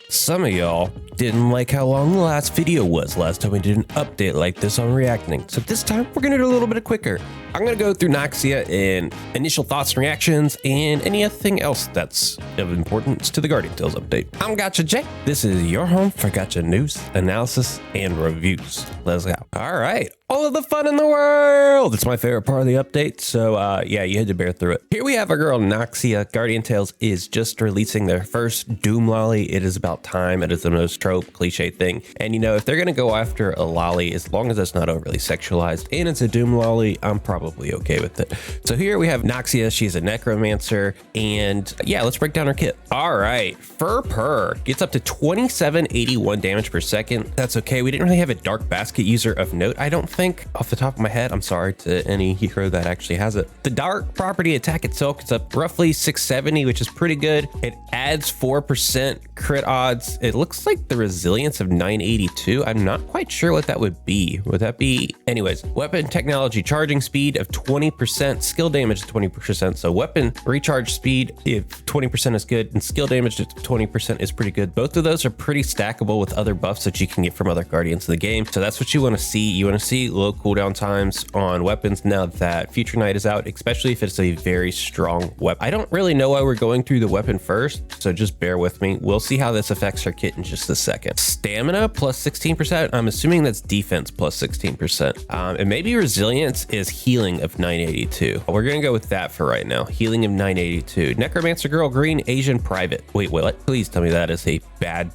Some of y'all didn't like how long the last video was last time we did an update like this on reacting. So this time we're gonna do it a little bit quicker. I'm gonna go through Noxia and initial thoughts and reactions and anything else that's of importance to the Guardian Tales update. I'm Gotcha Jay. This is your home for Gotcha news, analysis, and reviews. Let's go. All right. All of the fun in the world. It's my favorite part of the update. So yeah, you had to bear through it. Here we have our girl Noxia. Guardian Tales is just releasing their first Doom lolly. It is about time. It is the most trope cliche thing. And you know, if they're going to go after a lolly, as long as it's not overly sexualized and it's a Doom lolly, I'm probably okay with it. So here we have Noxia. She's a necromancer. And yeah, let's break down her kit. All right. Fur Purr gets up to 2781 damage per second. That's okay. We didn't really have a dark basket user of note, I don't think, off the top of my head. I'm sorry to any hero that actually has it. The dark property attack itself gets up roughly 670, which is pretty good. It adds 4% crit odds. It looks like the resilience of 982. I'm not quite sure what that would be. Would that be? Anyways, weapon technology charging speed of 20%, skill damage of 20%. So weapon recharge speed, if 20% is good, and skill damage of 20% is pretty good. Both of those are pretty stackable with other buffs that you can get from other Guardians of the game. So that's what you want to see. You want to see low cooldown times on weapons now that Future Night is out, especially if it's a very strong weapon. I don't really know why we're going through the weapon first, so just bear with me. We'll see how this affects her kit in just a second. Stamina plus 16%. I'm assuming that's defense plus 16%. And maybe resilience is healing of 982. We're gonna go with that for right now. Healing of 982. Necromancer Girl Green Asian Private. Wait, what? Please tell me that is a bad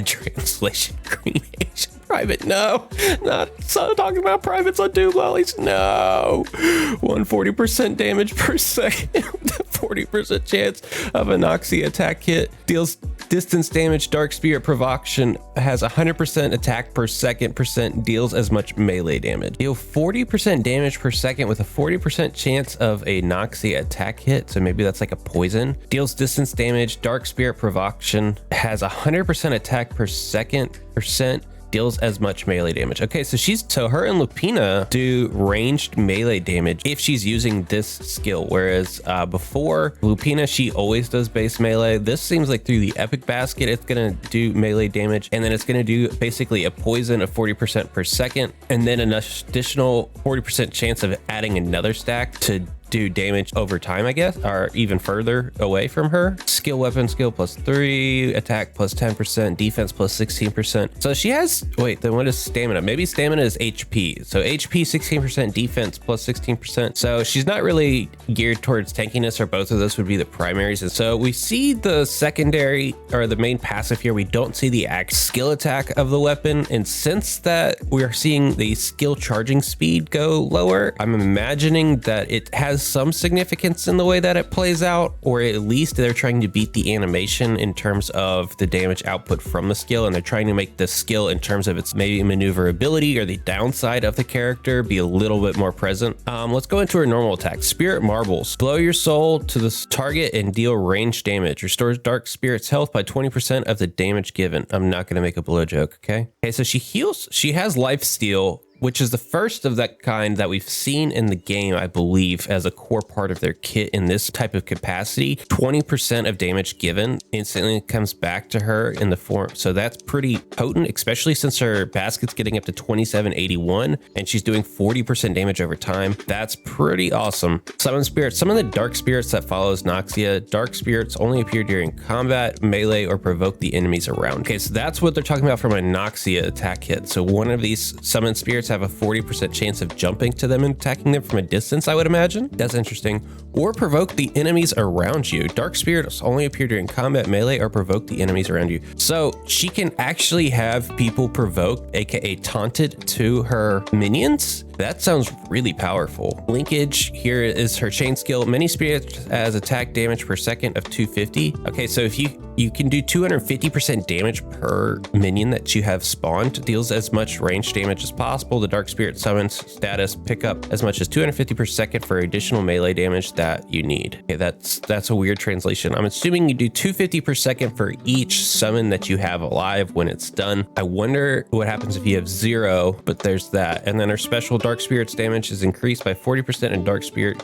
translation. Green Asian Private. No, not so talking about privates on Doom lollies. No. 140% damage per second. 40% chance of a Noxia attack hit. Deals distance damage. Dark Spirit Provocation has 100% attack per second percent. Deals as much melee damage. Deal 40% damage per second with a 40% chance of a Noxia attack hit. So maybe that's like a poison. Deals distance damage. Dark Spirit Provocation has 100% attack per second percent. Deals as much melee damage. Okay, so her and Lupina do ranged melee damage if she's using this skill, whereas before Lupina, she always does base melee. This seems like through the epic basket, it's gonna do melee damage, and then it's gonna do basically a poison of 40% per second, and then an additional 40% chance of adding another stack to do damage over time, I guess, or even further away from her. Skill weapon skill plus 3, attack plus 10%, defense plus 16%. So she has, wait, then what is stamina? Maybe stamina is HP. So HP 16%, defense plus 16%. So she's not really geared towards tankiness, or both of those would be the primaries. And so we see the secondary or the main passive here. We don't see the skill attack of the weapon. And since that we are seeing the skill charging speed go lower, I'm imagining that it has some significance in the way that it plays out, or at least they're trying to beat the animation in terms of the damage output from the skill, and they're trying to make the skill in terms of its maybe maneuverability or the downside of the character be a little bit more present. Let's go into her normal attack. Spirit Marbles. Blow your soul to the target and deal ranged damage. Restores Dark Spirit's health by 20% of the damage given. I'm not going to make a blow joke, okay? Okay, so she heals. She has life steal, which is the first of that kind that we've seen in the game, I believe, as a core part of their kit in this type of capacity. 20% of damage given instantly comes back to her in the form. So that's pretty potent, especially since her basket's getting up to 2781 and she's doing 40% damage over time. That's pretty awesome. Summon Spirits. Some of the dark spirits that follows Noxia. Dark spirits only appear during combat, melee, or provoke the enemies around. Okay, so that's what they're talking about from a Noxia attack hit. So one of these summon spirits have a 40% chance of jumping to them and attacking them from a distance, I would imagine. That's interesting. Or provoke the enemies around you. Dark spirits only appear during combat, melee, or provoke the enemies around you. So she can actually have people provoked, aka taunted, to her minions. That sounds really powerful. Linkage here is her chain skill. Many spirits has attack damage per second of 250. Okay, so if you can do 250% damage per minion that you have spawned, deals as much range damage as possible. The Dark Spirit summons status pick up as much as 250 per second for additional melee damage that you need. Okay, that's a weird translation. I'm assuming you do 250 per second for each summon that you have alive when it's done. I wonder what happens if you have 0, but there's that. And then her special Dark Dark Spirit's damage is increased by 40%, and Dark Spirit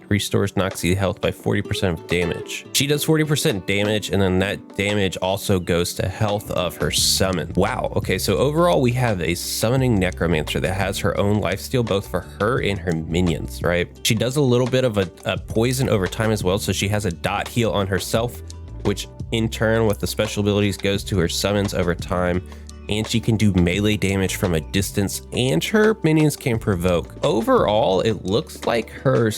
restores Noxia health by 40% of damage. She does 40% damage, and then that damage also goes to health of her summon. Wow. Okay, so overall we have a summoning necromancer that has her own lifesteal both for her and her minions, right? She does a little bit of a poison over time as well, so she has a dot heal on herself, which in turn with the special abilities goes to her summons over time, and she can do melee damage from a distance, and her minions can provoke. Overall, it looks like her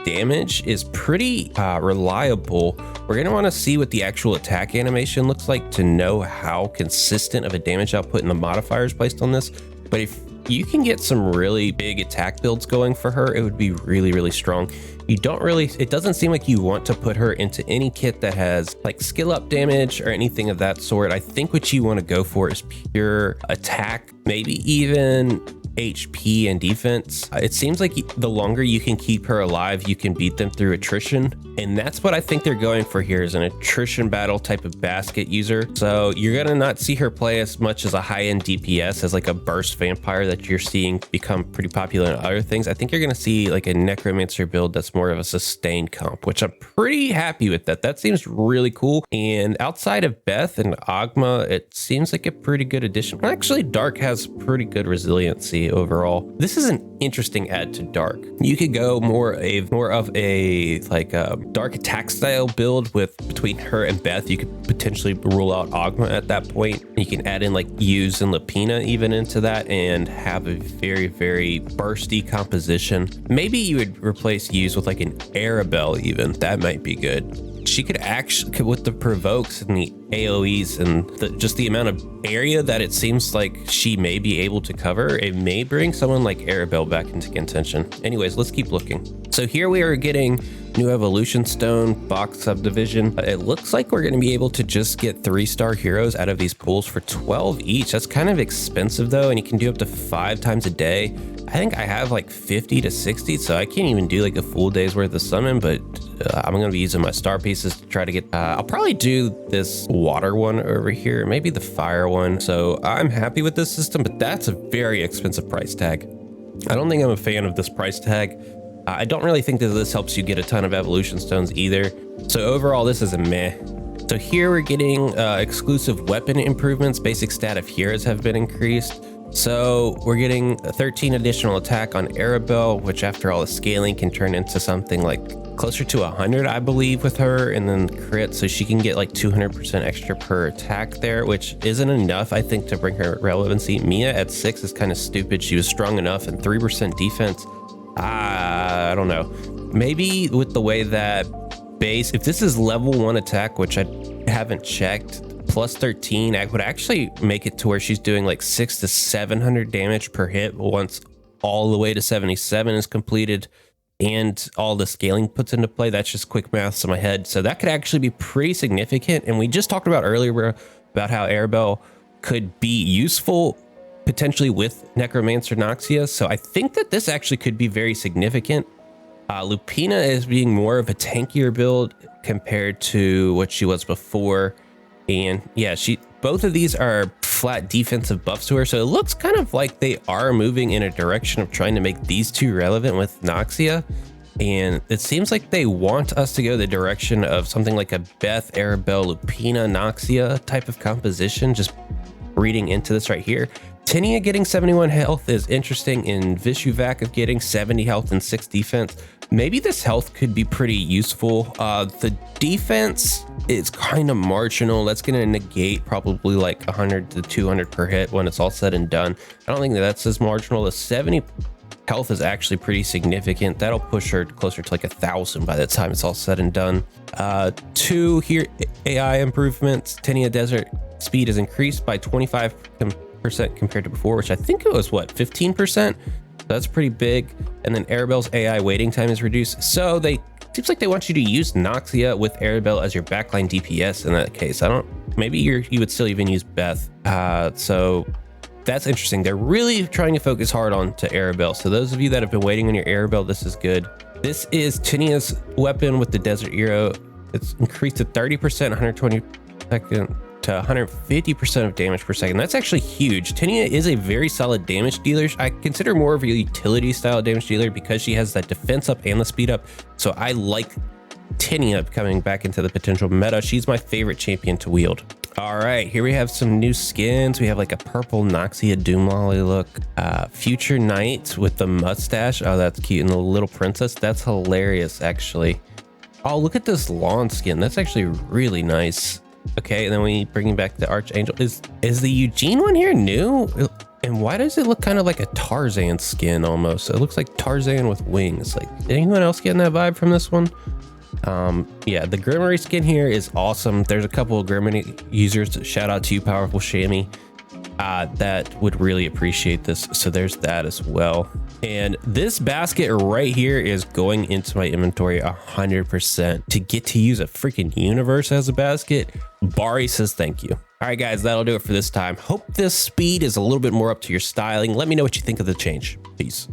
damage is pretty reliable. We're gonna wanna see what the actual attack animation looks like to know how consistent of a damage output and the modifiers placed on this. But if you can get some really big attack builds going for her, it would be really, really strong. You don't really, it doesn't seem like you want to put her into any kit that has like skill up damage or anything of that sort. I think what you want to go for is pure attack, maybe even HP and defense. It seems like the longer you can keep her alive, you can beat them through attrition. And that's what I think they're going for here, is an attrition battle type of basket user. So you're gonna not see her play as much as a high-end DPS as like a burst vampire that you're seeing become pretty popular in other things. I think you're gonna see like a necromancer build that's more of a sustained comp, which I'm pretty happy with that. That seems really cool. And outside of Beth and Ogma, it seems like a pretty good addition. Actually, Dark has pretty good resiliency overall. This is an interesting add to Dark. You could go more of a like Dark attack style build with between her and Beth. You could potentially rule out Ogma at that point. You can add in like Yuz and Lupina even into that and have a very, very bursty composition. Maybe you would replace Yuz with like an Arabelle even. That might be good. She could actually, with the provokes and the AoEs and just the amount of area that it seems like she may be able to cover, it may bring someone like Arabelle back into contention. Anyways, let's keep looking. So here we are getting new evolution stone box subdivision. It looks like we're going to be able to just get 3-star heroes out of these pools for 12 each. That's kind of expensive though, and you can do up to 5 times a day. I think I have like 50 to 60, so I can't even do like a full day's worth of summon, but I'm going to be using my star pieces to try to get, I'll probably do this water one over here, maybe the fire one. So I'm happy with this system, but that's a very expensive price tag. I don't think I'm a fan of this price tag. I don't really think that this helps you get a ton of evolution stones either. So overall, this is a meh. So here we're getting exclusive weapon improvements. Basic stat of heroes have been increased. So we're getting a 13 additional attack on Arabelle, which after all the scaling can turn into something like closer to 100, I believe, with her, and then crit, so she can get like 200% extra per attack there, which isn't enough, I think, to bring her relevancy. Mia at 6 is kind of stupid. She was strong enough, and 3% defense. I don't know. Maybe with the way that base, if this is level 1 attack, which I haven't checked, plus 13, I would actually make it to where she's doing like 600 to 700 damage per hit once all the way to 77 is completed and all the scaling puts into play. That's just quick maths in my head. So that could actually be pretty significant. And we just talked about earlier about how Arabelle could be useful potentially with Necromancer Noxia. So I think that this actually could be very significant. Lupina is being more of a tankier build compared to what she was before. And yeah, both of these are flat defensive buffs to her. So it looks kind of like they are moving in a direction of trying to make these two relevant with Noxia. And it seems like they want us to go the direction of something like a Beth, Arabelle, Lupina, Noxia type of composition, just reading into this right here. Tinia getting 71 health is interesting, and Vishuvac of getting 70 health and 6 defense. Maybe this health could be pretty useful. The defense is kind of marginal. That's going to negate probably like 100 to 200 per hit when it's all said and done. I don't think that's as marginal. The 70 health is actually pretty significant. That'll push her closer to like 1,000 by the time it's all said and done. 2 here, AI improvements. Tinia Desert speed is increased by 25% compared to before, which I think it was what, 15%. That's pretty big. And then Arabelle's AI waiting time is reduced. So seems like they want you to use Noxia with Arabelle as your backline DPS in that case. Maybe you would still even use Beth. So that's interesting. They're really trying to focus hard on to Arabelle. So those of you that have been waiting on your Arabelle, this is good. This is Tinia's weapon with the Desert Hero. It's increased to 30%, 120 second to 150% of damage per second. That's actually huge. Tinia is a very solid damage dealer. I consider more of a utility style damage dealer because she has that defense up and the speed up. So I like Tinia coming back into the potential meta. She's my favorite champion to wield. All right, here we have some new skins. We have like a purple Noxia Doomlolly look, Future Knight with the mustache. Oh, that's cute. And the little princess. That's hilarious, actually. Oh, look at this lawn skin. That's actually really nice. Okay, and then we bring back the Archangel. Is the Eugene one here new? And why does it look kind of like a Tarzan skin almost? It looks like Tarzan with wings. Like, did anyone else getting that vibe from this one? Yeah, the Grimoire skin here is awesome. There's a couple of Grimoire users, shout out to you, Powerful Shammy, that would really appreciate this. So there's that as well. And this basket right here is going into my inventory 100% to get to use a freaking universe as a basket. Bari says thank you. All right, guys, that'll do it for this time. Hope this speed is a little bit more up to your styling. Let me know what you think of the change. Peace.